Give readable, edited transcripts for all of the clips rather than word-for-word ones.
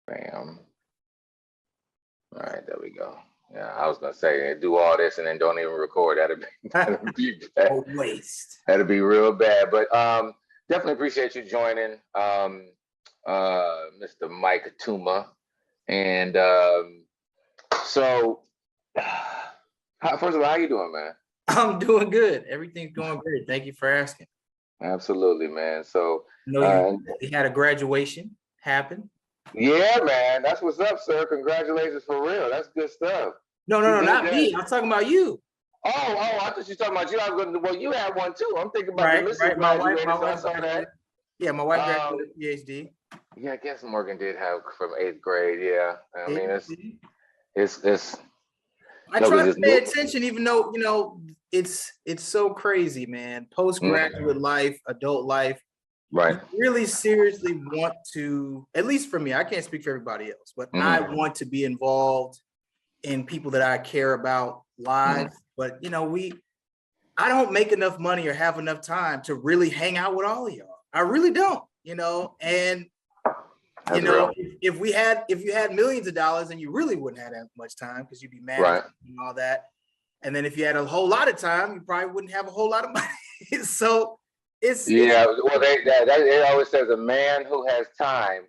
Bam. All right, there we go. Yeah, I was gonna say do all this and then don't even record. That'd be bad. A waste. That'd be real bad. But definitely appreciate you joining, Mr. Mike Tuma. And so, first of all, how you doing, man? I'm doing good. Everything's going great. Thank you for asking. Absolutely, man. So, you had a graduation happen. Yeah, man. That's what's up, sir. Congratulations for real. That's good stuff. No, not me. I'm talking about you. Oh, I thought you were talking about you. I was going to, well, you had one too. I'm thinking about right, the missus right. My wife saw that. Yeah, my wife graduated PhD. Yeah, I guess Morgan did have from 8th grade. Yeah, I mean it's. I try to pay attention, even though it's so crazy, man. Postgraduate life, adult life. Right. You really seriously want to, at least for me, I can't speak for everybody else, but I want to be involved in people that I care about lives. But I don't make enough money or have enough time to really hang out with all of y'all. I really don't, and if you had millions of dollars, then you really wouldn't have that much time because you'd be mad and all that. And then if you had a whole lot of time, you probably wouldn't have a whole lot of money. So well, it always says a man who has time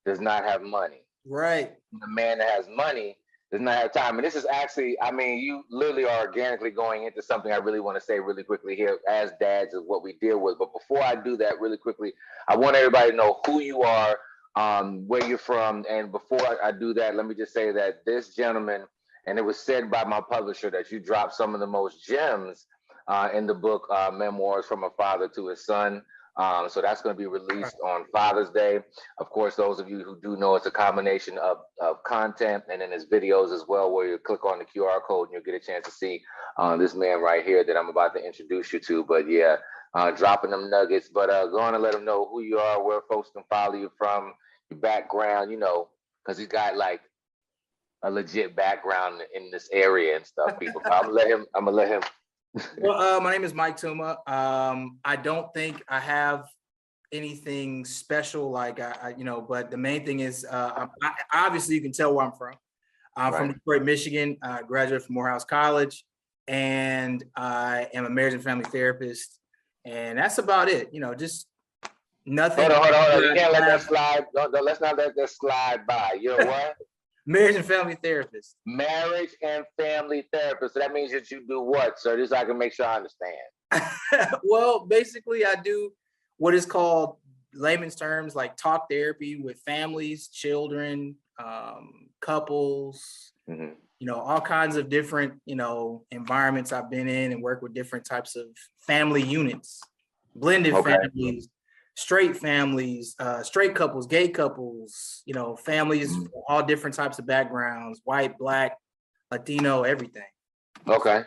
does not have money. Right. The man that has money does not have time. And this is actually, I mean, you literally are organically going into something I really want to say really quickly here as dads is what we deal with. But before I do that really quickly, I want everybody to know who you are, where you're from. And before I do that, let me just say that this gentleman, and it was said by my publisher that you dropped some of the most gems in the book, Memoirs from a Father to His Son. So that's going to be released on Father's Day. Of course, those of you who do know, it's a combination of content and then there's videos as well where you click on the QR code and you'll get a chance to see this man right here that I'm about to introduce you to. But yeah, dropping them nuggets, but go on and let them know who you are, where folks can follow you from, your background, because he's got like a legit background in this area and stuff, people. I'm gonna let him. Well, my name is Mike Tuma. I don't think I have anything special, like but the main thing is, obviously you can tell where I'm from. I'm from Detroit, Michigan. I graduated from Morehouse College, and I am a marriage and family therapist, and that's about it. Just nothing. Hold on. You can't let that slide. Let's not let that slide by. You're what? Marriage and family therapist. Marriage and family therapist. So that means that you do what, sir? Just so I can make sure I understand. Well, basically, I do what is called, layman's terms, like talk therapy with families, children, couples, all kinds of different, environments I've been in, and work with different types of family units, blended families, straight families, straight couples, gay couples, families, all different types of backgrounds, white, black, Latino, everything. Okay.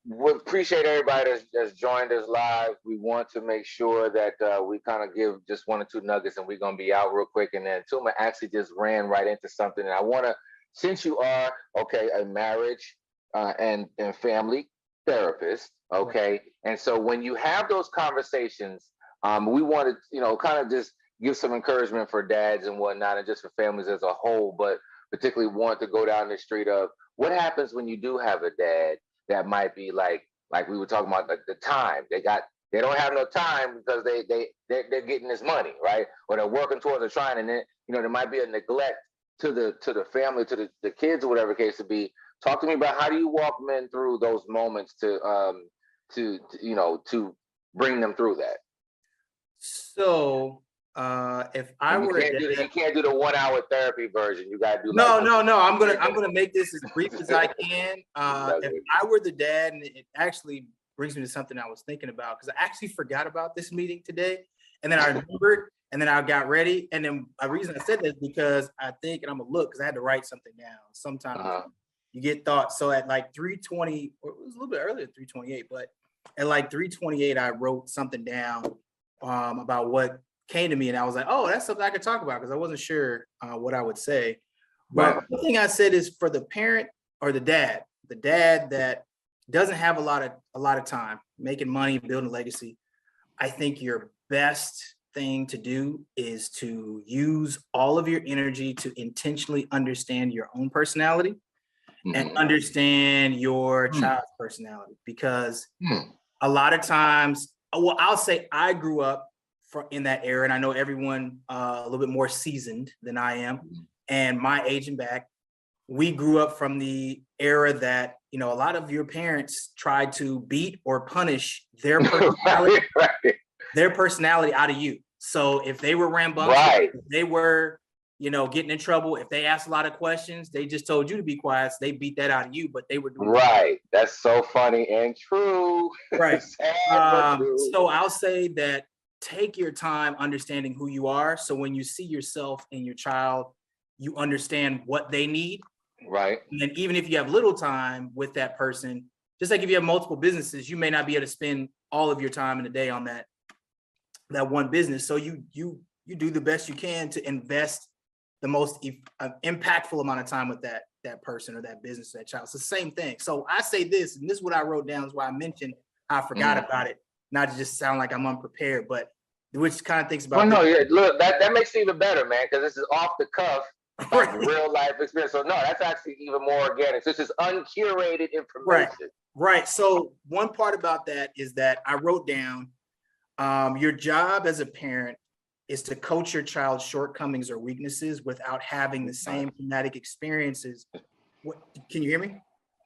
We appreciate everybody that's joined us live. We want to make sure that we kind of give just 1 or 2 nuggets, and we're going to be out real quick. And then Tuma actually just ran right into something. And I want to, since you are, a marriage and family therapist, and so when you have those conversations, we want to kind of just give some encouragement for dads and whatnot, and just for families as a whole, but particularly want to go down the street of what happens when you do have a dad that might be like we were talking about, the time they don't have no time because they're getting this money, right, or they're working towards or trying, and then there might be a neglect to the family, to the kids, or whatever case to be. Talk to me about, how do you walk men through those moments to bring them through that? So if I were, you can't do the 1 hour therapy version. You got to do no. I'm gonna make this as brief as I can. If I were the dad, and it actually brings me to something I was thinking about, because I actually forgot about this meeting today, and then I remembered, and then I got ready, and then the reason I said that is because I think, and I'm gonna look, because I had to write something down. Sometimes you get thoughts. So at like 3:20, or it was a little bit earlier, 3:28, but at like 3:28, I wrote something down about what came to me, and I was like, oh, that's something I could talk about, because I wasn't sure what I would say. But the thing I said is, for the parent or the dad that doesn't have a lot of time making money, building a legacy, I think your best thing to do is to use all of your energy to intentionally understand your own personality and understand your child's personality. Because a lot of times, well, I'll say I grew up in that era, and I know everyone a little bit more seasoned than I am, and my age and back, we grew up from the era that, you know, a lot of your parents tried to beat or punish their personality, their personality out of you. So if they were rambunctious, if they were, you know, getting in trouble, if they asked a lot of questions, they just told you to be quiet. So they beat that out of you, but they were doing That's so funny and true. Right. Sad, but true. So I'll say that take your time understanding who you are. So when you see yourself in your child, you understand what they need. Right. And then even if you have little time with that person, just like if you have multiple businesses, you may not be able to spend all of your time in a day on that one business. So you do the best you can to invest the most impactful amount of time with that person or that business, or that child. It's the same thing. So I say this, and this is what I wrote down, is why I mentioned I forgot about it, not to just sound like I'm unprepared, but which kind of thinks about. Well, no, yeah, look, that makes it even better, man, because this is off the cuff, like real life experience. So no, that's actually even more organic. So this is uncurated information. Right. So one part about that is that I wrote down, your job as a parent is to coach your child's shortcomings or weaknesses without having the same traumatic experiences. Can you hear me?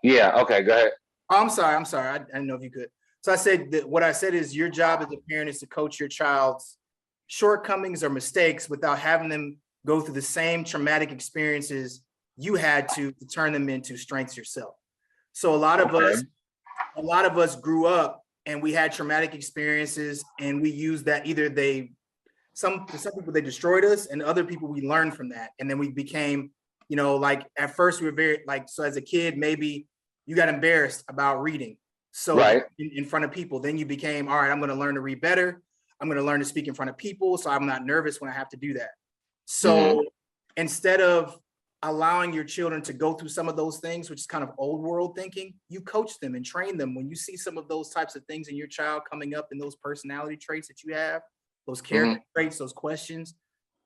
Yeah. Okay. Go ahead. Oh, I'm sorry. I didn't know if you could. So I said that what I said is your job as a parent is to coach your child's shortcomings or mistakes without having them go through the same traumatic experiences you had to turn them into strengths yourself. So a lot of us grew up and we had traumatic experiences, and we used that. Either some people, they destroyed us, and other people, we learned from that. And then we became, you know, like at first we were very so as a kid, maybe you got embarrassed about reading. So in front of people, then you became, all right, I'm going to learn to read better. I'm going to learn to speak in front of people, so I'm not nervous when I have to do that. So instead of allowing your children to go through some of those things, which is kind of old world thinking, you coach them and train them. When you see some of those types of things in your child coming up, in those personality traits that you have, those character traits, those questions,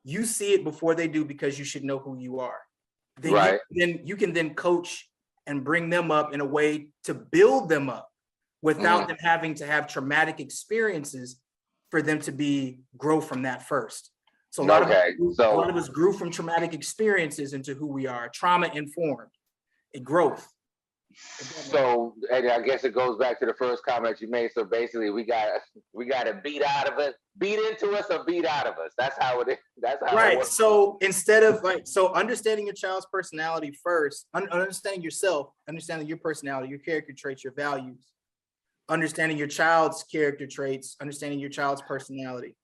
you see it before they do, because you should know who you are. Then you can then coach and bring them up in a way to build them up without them having to have traumatic experiences for them to grow from that first. So a lot of us grew from traumatic experiences into who we are, trauma informed, a growth. So, and I guess it goes back to the first comment you made. So basically, we got to beat into us or beat out of us. That's how it is. That's how it works. So instead of understanding your child's personality first, understanding yourself, understanding your personality, your character traits, your values, understanding your child's character traits, understanding your child's personality,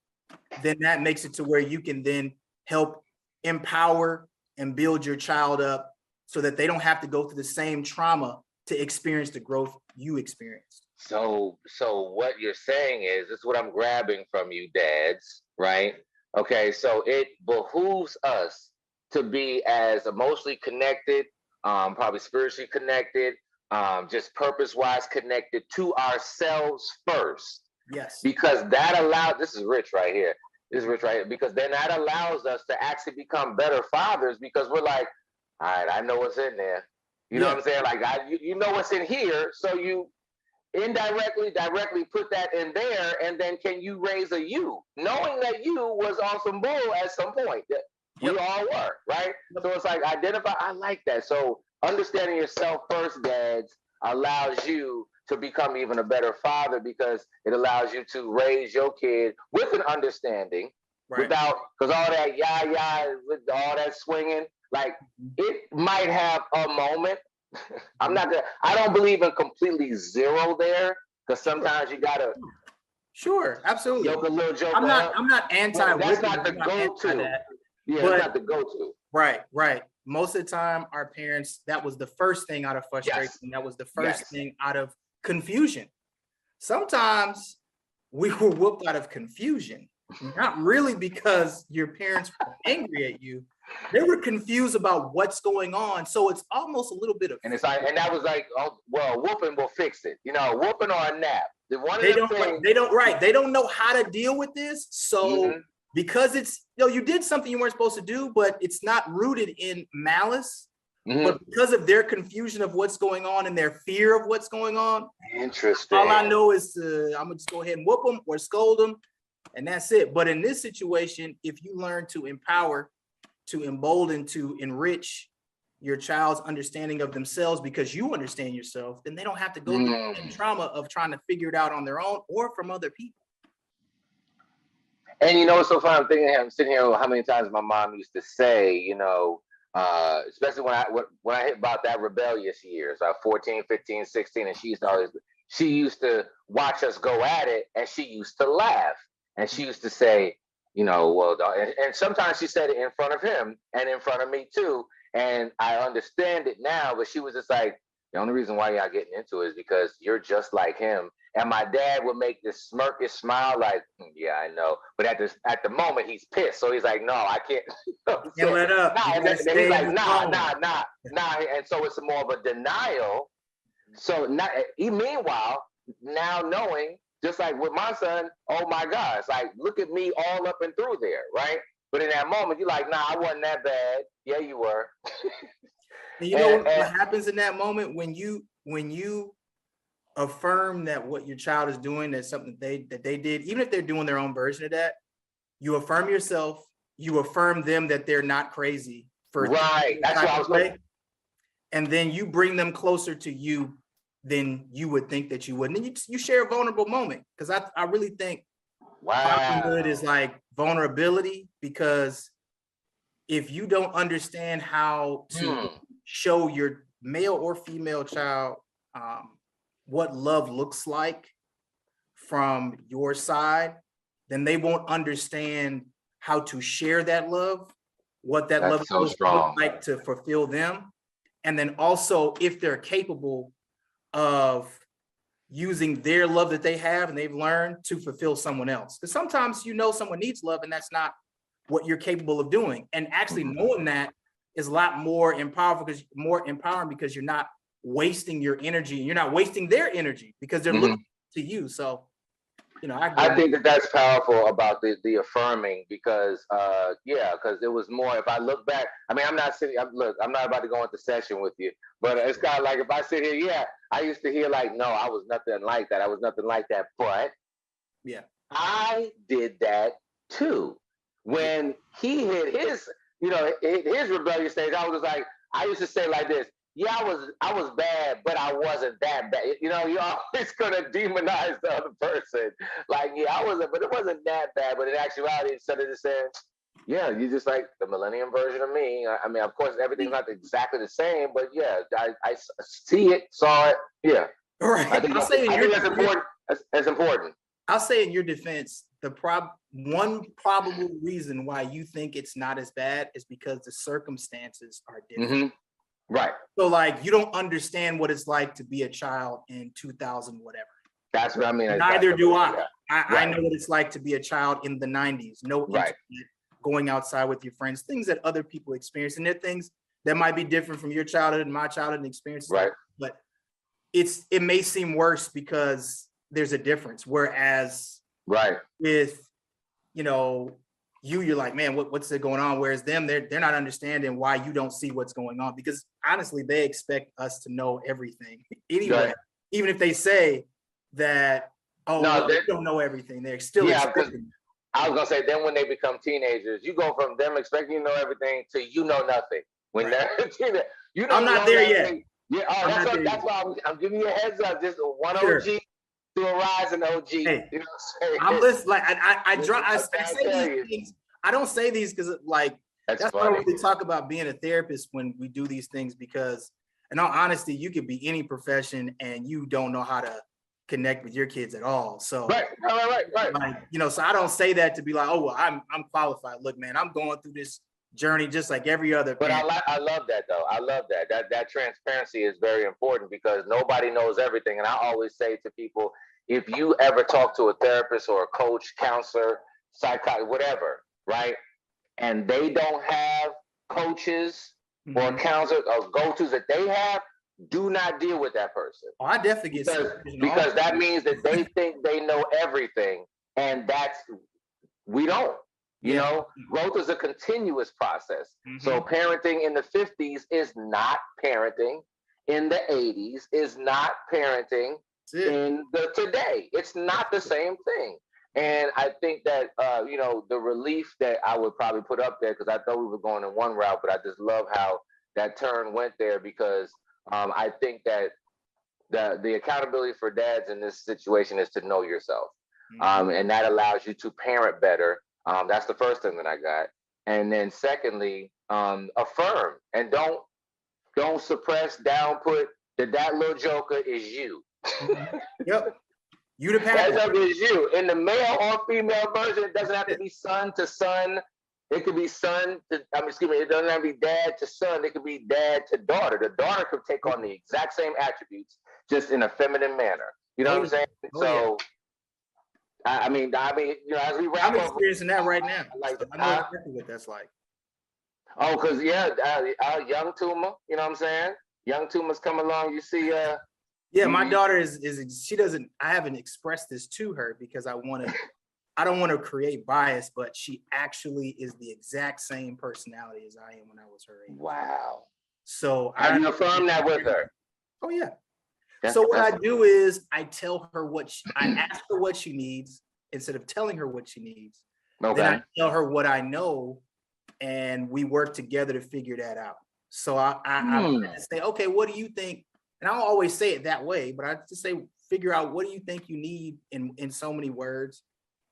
then that makes it to where you can then help empower and build your child up so that they don't have to go through the same trauma to experience the growth you experienced. So what you're saying is, this is what I'm grabbing from you, dads, right? Okay, so it behooves us to be as emotionally connected, probably spiritually connected, just purpose-wise connected to ourselves first. Yes. Because that allows, this is rich right here. Because then that allows us to actually become better fathers, because we're like, all right, I know what's in there. You know what I'm saying? Like, you know what's in here, so you directly put that in there, and then can you raise a you, knowing that you was on some bull at some point. We all were, right? So it's like identify. I like that. So understanding yourself first, dads, allows you to become even a better father, because it allows you to raise your kid with an understanding, without, because all that with all that swinging, like it might have a moment. I don't believe in completely zero there, because sometimes you gotta. Sure, absolutely. Joke a little joke. I'm not anti. Well, that's not the go-to. Yeah, it's not the go-to. Right. Most of the time, our parents, that was the first thing out of frustration. That was the first thing out of confusion. Sometimes we were whooped out of confusion, not really because your parents were angry at you. They were confused about what's going on. So it's almost a little bit of, and it's like, and that was like, oh, well, whooping will fix it. You know, whooping or a nap. They don't know how to deal with this. So because it's, you did something you weren't supposed to do, but it's not rooted in malice. But because of their confusion of what's going on and their fear of what's going on, interesting. All I know is I'm gonna just go ahead and whoop them or scold them, and that's it. But in this situation, if you learn to empower, to embolden, to enrich your child's understanding of themselves because you understand yourself, then they don't have to go through the trauma of trying to figure it out on their own or from other people. And it's so funny. I'm sitting here. How many times my mom used to say, especially when I hit about that rebellious years, 14, 15, 16, and she used to watch us go at it, and she used to laugh, and she used to say, well, and sometimes she said it in front of him and in front of me too. And I understand it now, but she was just like, the only reason why y'all getting into it is because you're just like him. And my dad would make this smirkish smile, like, yeah, I know. But at the moment, he's pissed. So he's like, no, I can't. Can't let up. Nah, and then he's like, nah. And so it's more of a denial. So meanwhile, now knowing, just like with my son, oh my God, it's like, look at me all up and through there, right? But in that moment, you're like, nah, I wasn't that bad. Yeah, you were. And what happens in that moment when you affirm that what your child is doing, that's something that they did, even if they're doing their own version of that, you affirm yourself, you affirm them that they're not crazy for right. That's what I was saying. And then you bring them closer to you than you would think that you would. And then you share a vulnerable moment, because I really think fatherhood is like vulnerability, because if you don't understand how to show your male or female child what love looks like from your side, then they won't understand how to share that love, what that love looks like to fulfill them. And then also, if they're capable of using their love that they have and they've learned to fulfill someone else. Because sometimes someone needs love and that's not what you're capable of doing. And actually knowing that is a lot more empowering because you're not wasting your energy and you're not wasting their energy because they're looking to you. So, I think that's powerful about the affirming, because because it was more, if I look back, I mean, I'm not about to go into session with you, but it's kind of like, if I sit here, I used to hear like, no, I was nothing like that. But I did that too. When he hit his rebellious stage, I was like, I used to say like this, yeah, I was bad, but I wasn't that bad. You're always gonna demonize the other person. Like, yeah, I wasn't, but it wasn't that bad. But in actuality, instead of just saying, yeah, you're just like the millennium version of me. I mean, of course, everything's not exactly the same, but yeah, I see it, saw it. Yeah. Right. I think that's important. That's important. I'll say in your defense, one probable reason why you think it's not as bad is because the circumstances are different. Right. So like, you don't understand what it's like to be a child in 2000, whatever. That's what I mean. Neither do I. Yeah. I know what it's like to be a child in the 90s. No internet, going outside with your friends, things that other people experience. And they're things that might be different from your childhood and my childhood and experiences. Right. But it may seem worse because there's a difference. Whereas with, you're like, man, what's going on? Whereas them, they're not understanding why you don't see what's going on, because honestly, they expect us to know everything anyway. Even if they say that, they don't know everything, they're still expecting. I was gonna say, then when they become teenagers, you go from them expecting to know everything to nothing. When they're I'm not there yet. Yeah, that's why I'm giving you a heads up. Just one OG to a rising OG. Hey, I'm listening. Like I say these things. I don't say these because like that's why I don't really talk about being a therapist when we do these things, because in all honesty, you could be any profession and you don't know how to connect with your kids at all. So right. Like, so I don't say that to be like, oh well, I'm qualified. Look, man, I'm going through this journey just like every other parent. But I love that though. I love that transparency is very important, because nobody knows everything. And I always say to people, if you ever talk to a therapist or a coach, counselor, psychologist, whatever, right, and they don't have coaches or counselors or go-tos that they have, do not deal with that person. Oh, I definitely get because that means that they think they know everything, and we don't. You know, growth is a continuous process. So parenting in the 50s is not parenting in the 80s, is not parenting in the today. It's not the same thing. And I think that you know, the relief that I would probably put up there, because I thought we were going in one route, but I just love how that turn went there, because I think that the accountability for dads in this situation is to know yourself. And that allows you to parent better. That's the first thing that I got. And then secondly, affirm, and don't suppress, downput that little joker is you. Yep. You the parent. That joker is you. In the male or female version, it doesn't have to be son to son. It could be son to, excuse me, it doesn't have to be dad to son. It could be dad to daughter. The daughter could take on the exact same attributes, just in a feminine manner. You know what I'm saying? So, I mean, you know, as we wrap I'm experiencing that right now. Like, I know exactly what that's like. Oh, because young Tuma, you know what I'm saying? Young Tuma's come along. You see, yeah, my daughter is she doesn't. I haven't expressed this to her because I don't want to create bias, but she actually is the exact same personality as I am when I was her age. Wow. So I affirm that with her. Oh yeah. So what I do is I tell her I ask her what she needs instead of telling her what she needs. Okay. Then I tell her what I know, and we work together to figure that out. So I say, okay, what do you think? And I don't always say it that way, but I just say, figure out what do you think you need in so many words.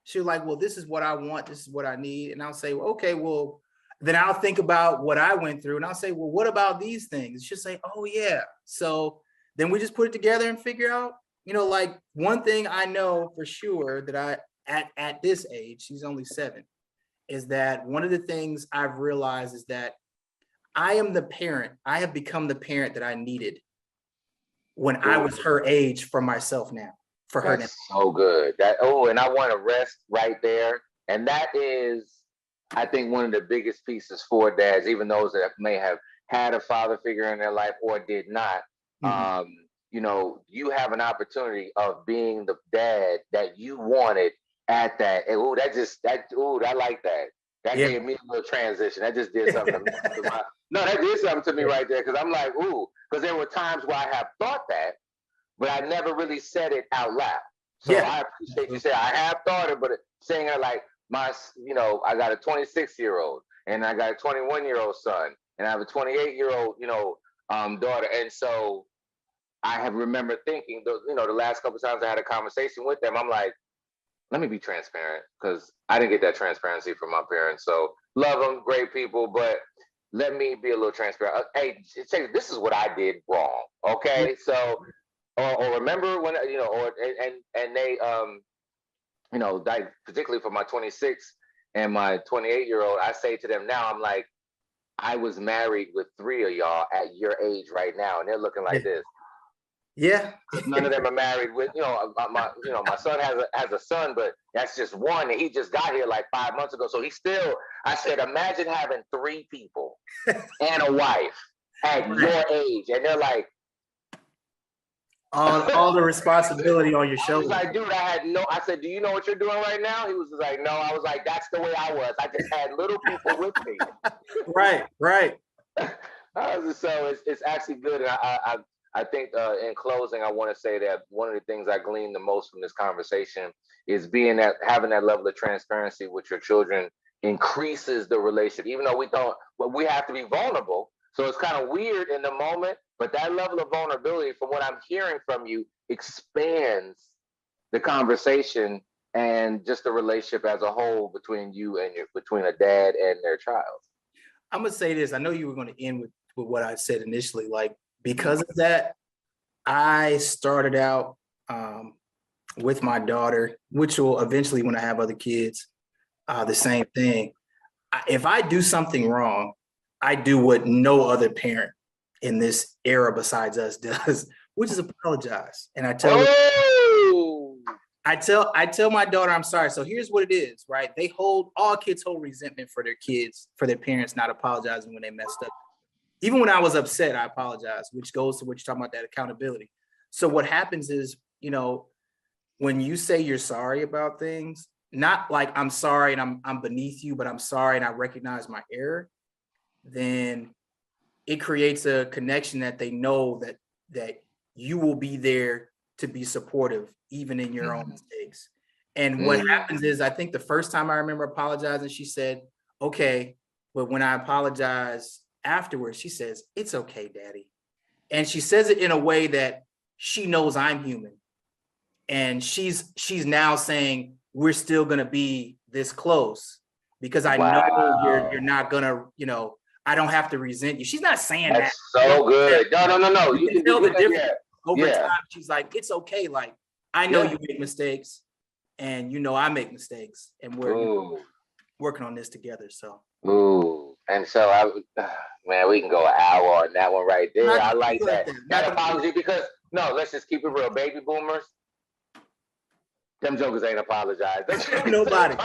She's like, well, this is what I want. This is what I need. And I'll say, well, okay, well, then I'll think about what I went through, and I'll say, well, what about these things? She'll say, oh yeah. So then we just put it together and figure out, you know, like one thing I know for sure that at this age, she's only 7, is that one of the things I've realized is that I am the parent. I have become the parent that I needed when I was her age for myself now. For her now. So good. And I want to rest right there. And that is, I think, one of the biggest pieces for dads, even those that may have had a father figure in their life or did not. You know, you have an opportunity of being the dad that you wanted at that. And I like that. That gave me a little transition. That just did something to me. That did something to me right there, because I'm like, because there were times where I have thought that, but I never really said it out loud. So I appreciate you saying I have thought it, but saying it like I got a 26-year-old, and I got a 21-year-old son, and I have a 28-year-old, daughter. And so I have remembered thinking, the last couple of times I had a conversation with them, I'm like, let me be transparent, because I didn't get that transparency from my parents. So love them, great people, but let me be a little transparent. Hey, this is what I did wrong. Okay, so or remember when and they like particularly for my 26 and my 28-year-old, I say to them now, I'm like, I was married with 3 of y'all at your age right now, and they're looking like this. Yeah. None of them are married with, my son has a son, but that's just one, and he just got here like 5 months ago. So I said, imagine having 3 people and a wife at your age. And they're like, all the responsibility on your shoulders. I was like, dude, I said, do you know what you're doing right now? He was like, no. I was like, that's the way I was. I just had little people with me. Right. So it's actually good. And I think in closing, I want to say that one of the things I gleaned the most from this conversation is having that level of transparency with your children increases the relationship, even though we have to be vulnerable. So it's kind of weird in the moment, but that level of vulnerability, from what I'm hearing from you, expands the conversation and just the relationship as a whole between you and between a dad and their child. I'm going to say this. I know you were going to end with what I said initially, like, because of that, I started out with my daughter, which will eventually, when I have other kids, the same thing. If I do something wrong, I do what no other parent in this era besides us does, which is apologize. And I tell I tell my daughter, I'm sorry. So here's what it is, right? All kids hold resentment for their parents not apologizing when they messed up. even when I was upset, I apologize, which goes to what you're talking about, that accountability. So what happens is, when you say you're sorry about things, not like I'm sorry and I'm beneath you, but I'm sorry and I recognize my error, then it creates a connection that they know that you will be there to be supportive, even in your own mistakes. And what happens is, I think the first time I remember apologizing, she said, okay, but when I apologize afterwards, she says, it's okay, Daddy. And she says it in a way that she knows I'm human. And she's now saying, we're still gonna be this close because I know you're not gonna, I don't have to resent you. She's not saying that's so good. No. You can tell the difference over time. She's like, it's okay. Like, I know you make mistakes, and I make mistakes, and we're working on this together. So. And so man, we can go an hour on that one right there. I like that. That apology, because let's just keep it real. Baby boomers, them jokers ain't apologized. Nobody.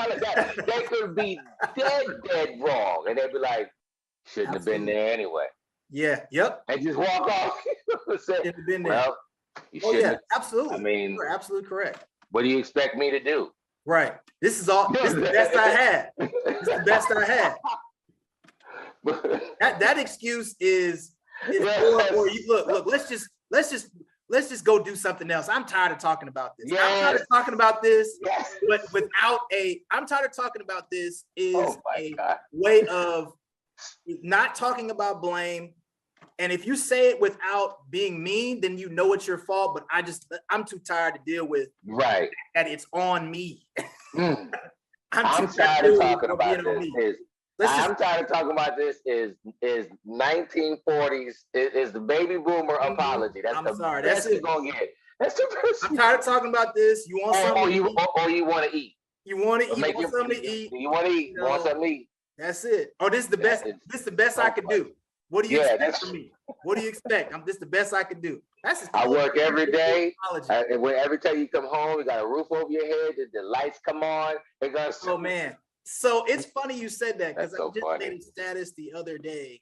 They could be dead wrong, and they'd be like, shouldn't have been there anyway. Yeah. Yep. And just walk off. Shouldn't have been there. Well, you shouldn't. Absolutely. I mean, you're absolutely correct. What do you expect me to do? Right. This is the best I had. This is the best I had. That excuse is or you look. Let's just go do something else. I'm tired of talking about this. Yes. I'm tired of talking about this. Yes. But I'm tired of talking about this is God. Way of not talking about blame. And if you say it without being mean, then it's your fault. But I'm too tired to deal with that it's on me. I'm tired of talking about this. I'm tired of talking about this is 1940s is the baby boomer apology. That's best you're gonna get. That's the best. I'm tired of talking about this. You want something? Or you want to eat. You want to eat. You want something to eat. You want to eat. You want something to eat. That's it. Oh, this is the best. This is the best I could do. What do you expect from me? What do you expect? This is the best I could do. I work every day. Every time you come home, you got a roof over your head. The lights come on. Oh man. So it's funny you said that, because I just made a status the other day,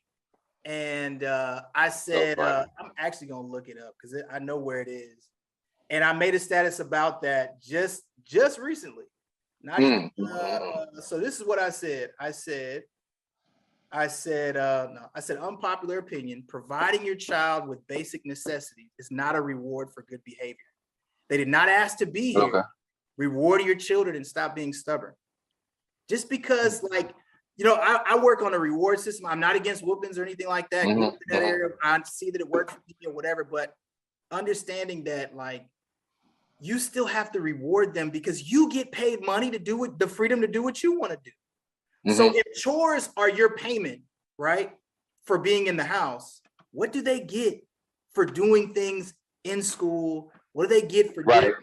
and I said I'm actually gonna look it up because I know where it is, and I made a status about that just recently. Not even, so this is what I said. I said unpopular opinion: providing your child with basic necessities is not a reward for good behavior. They did not ask to be here. Okay. Reward your children and stop being stubborn. Just because, I work on a reward system. I'm not against whoopings or anything like that. In that area, I see that it works for me or whatever, but understanding that, you still have to reward them because you get paid money to do it, the freedom to do what you want to do. So if chores are your payment, right, for being in the house, what do they get for doing things in school? What do they get for doing,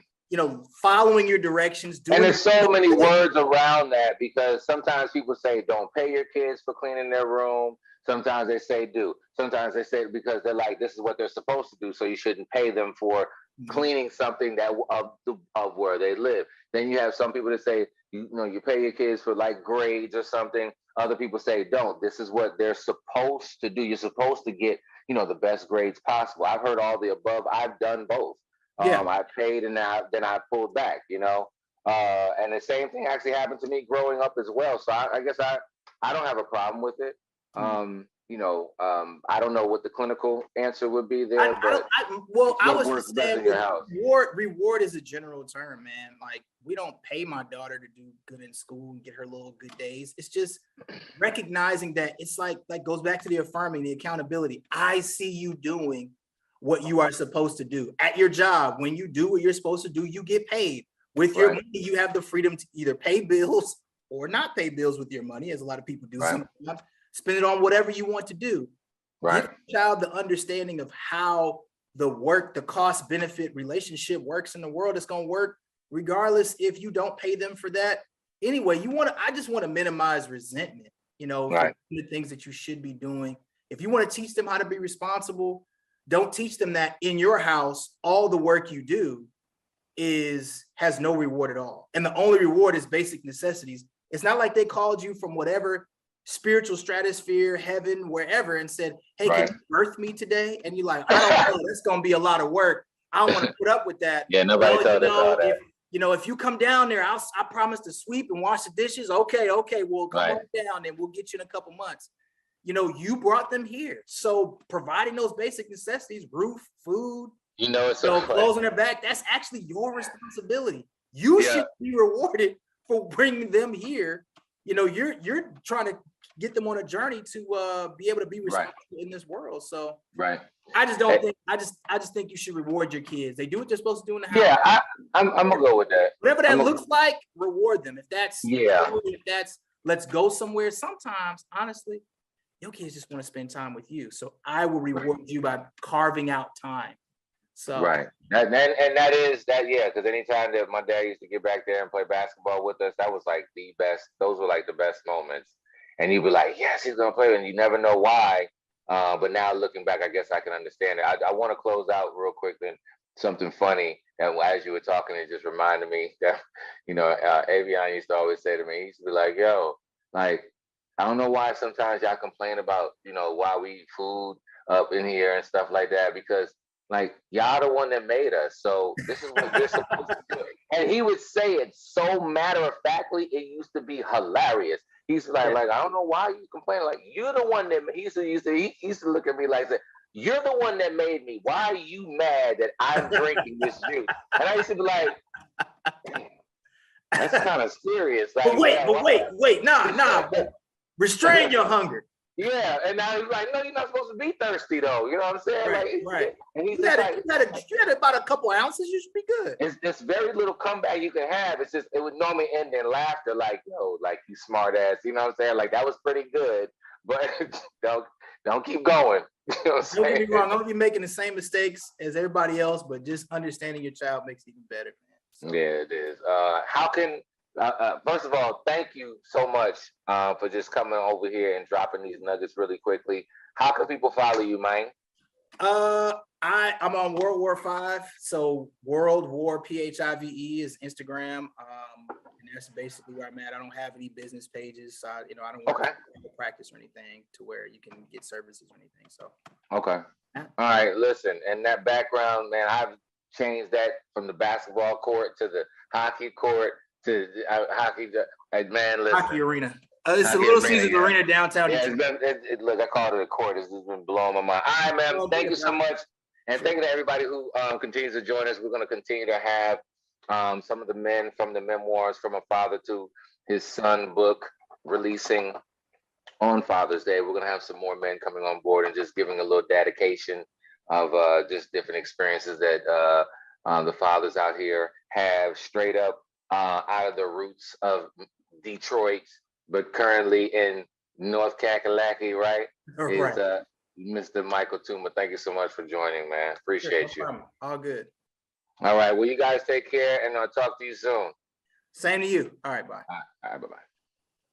following your directions? And there's so many words around that, because sometimes people say don't pay your kids for cleaning their room. Sometimes they say do. Sometimes they say because they're like, this is what they're supposed to do, so you shouldn't pay them for cleaning something that of where they live. Then you have some people that say, you pay your kids for grades or something. Other people say don't. This is what they're supposed to do. You're supposed to get the best grades possible. I've heard all the above. I've done both. I paid and then I pulled back, and the same thing actually happened to me growing up as well. So I guess I don't have a problem with it. I don't know what the clinical answer would be there. I was just saying reward is a general term, man. We don't pay my daughter to do good in school and get her little good days. It's just recognizing that it's goes back to the affirming, the accountability. I see you doing what you are supposed to do at your job. When you do what you're supposed to do, you get paid. With your money, you have the freedom to either pay bills or not pay bills with your money, as a lot of people do. Sometimes spend it on whatever you want to do. Give your child the understanding of how the cost benefit relationship works in the world. It's going to work regardless if you don't pay them for that. Anyway, I just want to minimize resentment, for the things that you should be doing. If you want to teach them how to be responsible, don't teach them that in your house, all the work you do has no reward at all. And the only reward is basic necessities. It's not like they called you from whatever spiritual stratosphere, heaven, wherever, and said, hey, Right. can you birth me today? And you're like, I don't know, that's gonna be a lot of work. I don't want to put up with that. Yeah, nobody told us all that. If you come down there, I promise to sweep and wash the dishes. Okay, well, come on down and we'll get you in a couple months. You brought them here. So providing those basic necessities, roof, food, it's so clothes on their back, that's actually your responsibility. You should be rewarded for bringing them here. You're trying to get them on a journey to be able to be responsible in this world. So I just don't think I just think you should reward your kids. They do what they're supposed to do in the house. Yeah, I'm gonna go with that. Whatever that looks like, reward them. If that's let's go somewhere. Sometimes, honestly, your kids just want to spend time with you. So I will reward you by carving out time. So and that is that, because anytime that my dad used to get back there and play basketball with us, that was like the best. Those were like the best moments. And you'd be like, yes, he's gonna play, and you never know why. But now looking back, I guess I can understand it. I want to close out real quick then something funny that as you were talking, it just reminded me that Avion used to always say to me, he used to be like, yo, like, I don't know why sometimes y'all complain about why we eat food up in here and stuff like that, because like y'all the one that made us, so this is what you're supposed to do. And he would say it so matter-of-factly, it used to be hilarious. He's like, I don't know why you complaining. Like, you're the one that he used to look at me like that. You're the one that made me. Why are you mad that I'm drinking this juice? And I used to be like, that's kind of serious. Like, but wait, nah. Restrain your hunger. Yeah, and now he's like, no, you're not supposed to be thirsty though. You know what I'm saying? Right. And he's you had about a couple ounces, you should be good. It's very little comeback you can have. It's just, it would normally end in laughter, like, yo, like, you smart ass. You know what I'm saying? Like, that was pretty good, but don't keep going. You know what I'm saying? Don't get me wrong, don't be making the same mistakes as everybody else, but just understanding your child makes it even better, man. So. Yeah, it is. How can first of all, thank you so much for just coming over here and dropping these nuggets really quickly. How can people follow you, man? I'm on World War 5, so World War PHIVE is Instagram, and that's basically where I'm at. I don't have any business pages, so I don't want to practice or anything to where you can get services or anything. So all right, listen, and that background, man, I've changed that from the basketball court to the hockey court to hockey. Man, listen. Hockey arena. It's a Little Caesars Arena downtown. Yeah, look, I called it a court. It's just been blowing my mind. All right, man. Thank you so much. And thank you to everybody who continues to join us. We're going to continue to have some of the men from the Memoirs from a Father to His Son book releasing on Father's Day. We're going to have some more men coming on board and just giving a little dedication of just different experiences that the fathers out here have straight up out of the roots of Detroit, but currently in North Kakalaki, right? Is Mr. Michael Tuma. Thank you so much for joining, man. Appreciate you. All good. All right. Well, you guys take care, and I'll talk to you soon. Same to you. All right, bye. All right, bye-bye.